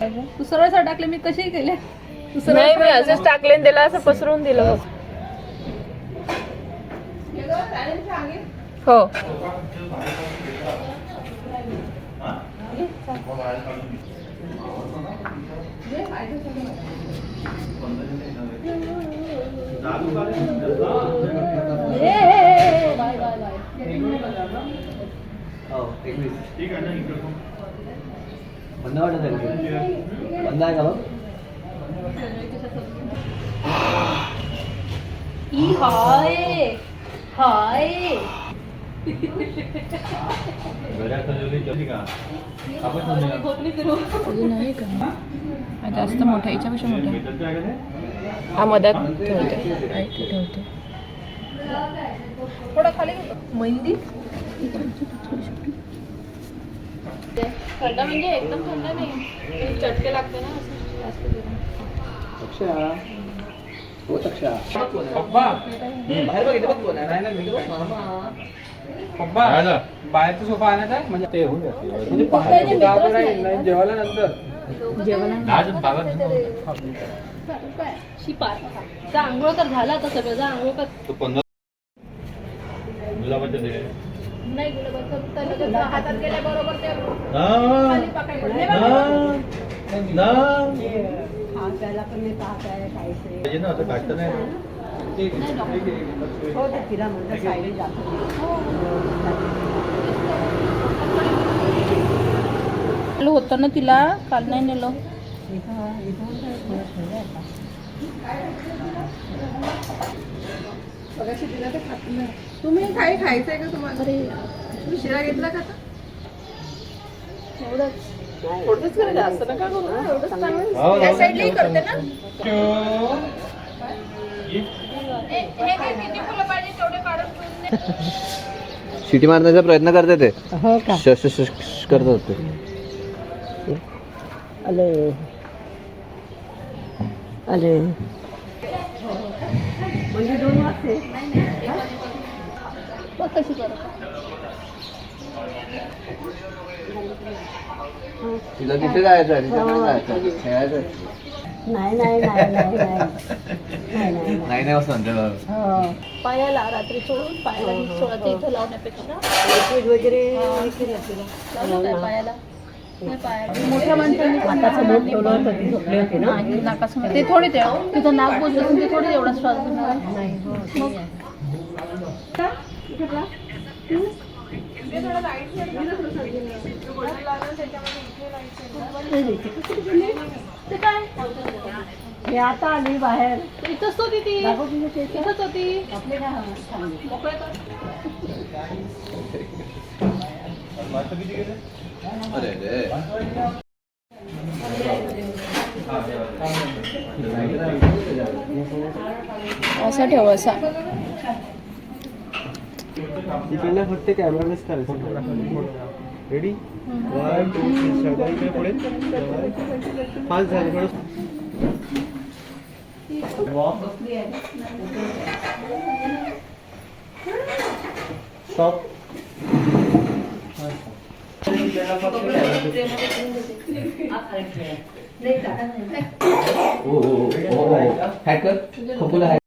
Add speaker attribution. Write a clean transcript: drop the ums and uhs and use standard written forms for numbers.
Speaker 1: तू सरळ टाकले, मी कशी केले?
Speaker 2: नाही, मी असंच टाकले त्याला असं पसरवून दिलं. हो
Speaker 3: बंद वाटत आहे बंद आहे का बघ.
Speaker 1: हाय हाय
Speaker 2: नाही का जास्त मोठा, याच्यापेक्षा मोठा. हा मधात ठेवते.
Speaker 1: थोडा खाली मेहंदी
Speaker 2: थंड म्हणजे एकदम थंड नाही, चटके लागते ना असं जास्त करून.
Speaker 4: बाहेरचा सोफा आणायचा म्हणजे ते होऊन जाते जेवायला नंतर
Speaker 1: आंघोळ तर झाला आता सगळं. आंघोळ कर नाही, गुलाबाचं हातात गेल्याबरोबर ते खाली पकडायचं.
Speaker 5: त्याला पण मी पाहत आहे काहीतरी हो ते तिला म्हणतात सायली जातो
Speaker 1: होतं ना तिला, काल नाही नेलं.
Speaker 5: तुम्ही काही खायचंय का तुम्हाला? तुम्ही शिरा घेतला का?
Speaker 2: थोडंच करायचं, असं नका करू ना, एवढंच चांगलं.
Speaker 1: या साईडलाही करते ना.
Speaker 3: शिटी मारण्याचा प्रयत्न करते ते.
Speaker 5: हो का?
Speaker 3: करत होते.
Speaker 5: आले आले म्हणजे 2 वाजते.
Speaker 1: बघ कशी करत.
Speaker 3: तिला तिथे जायचं आहे, खेळायचं
Speaker 5: नाही नाही नाही नाही नाही
Speaker 3: नाही नाही असं म्हणते.
Speaker 1: पायाला रात्री सोडून पायाला सोडायचं, इथं लावण्यापेक्षा
Speaker 5: लिक्विड वगैरे
Speaker 1: लावलं काय पायाला? नाही, पायाला मोठ्या माणसांनी
Speaker 5: नाकाचं मूठ ठेवलं होतं ती झोपली होती ना.
Speaker 1: नाही, नाकासमोर ते थोडी ते तिथं नाक बोललं ते थोडी एवढा श्वास घेणार.
Speaker 5: नाही हो
Speaker 1: ते काय
Speaker 5: हे आता आली बाहेर.
Speaker 1: इथंच होती ती, इथंच होती.
Speaker 5: आपले काय
Speaker 1: मोकळे कर.
Speaker 2: असा ठेव, असा.
Speaker 4: तिकडनं फक्त कॅमेरा मिस करायचं. रेडी 1 2 3 पुढे 5 झाले. स्टॉप.
Speaker 3: हॅकर खपुला आहे.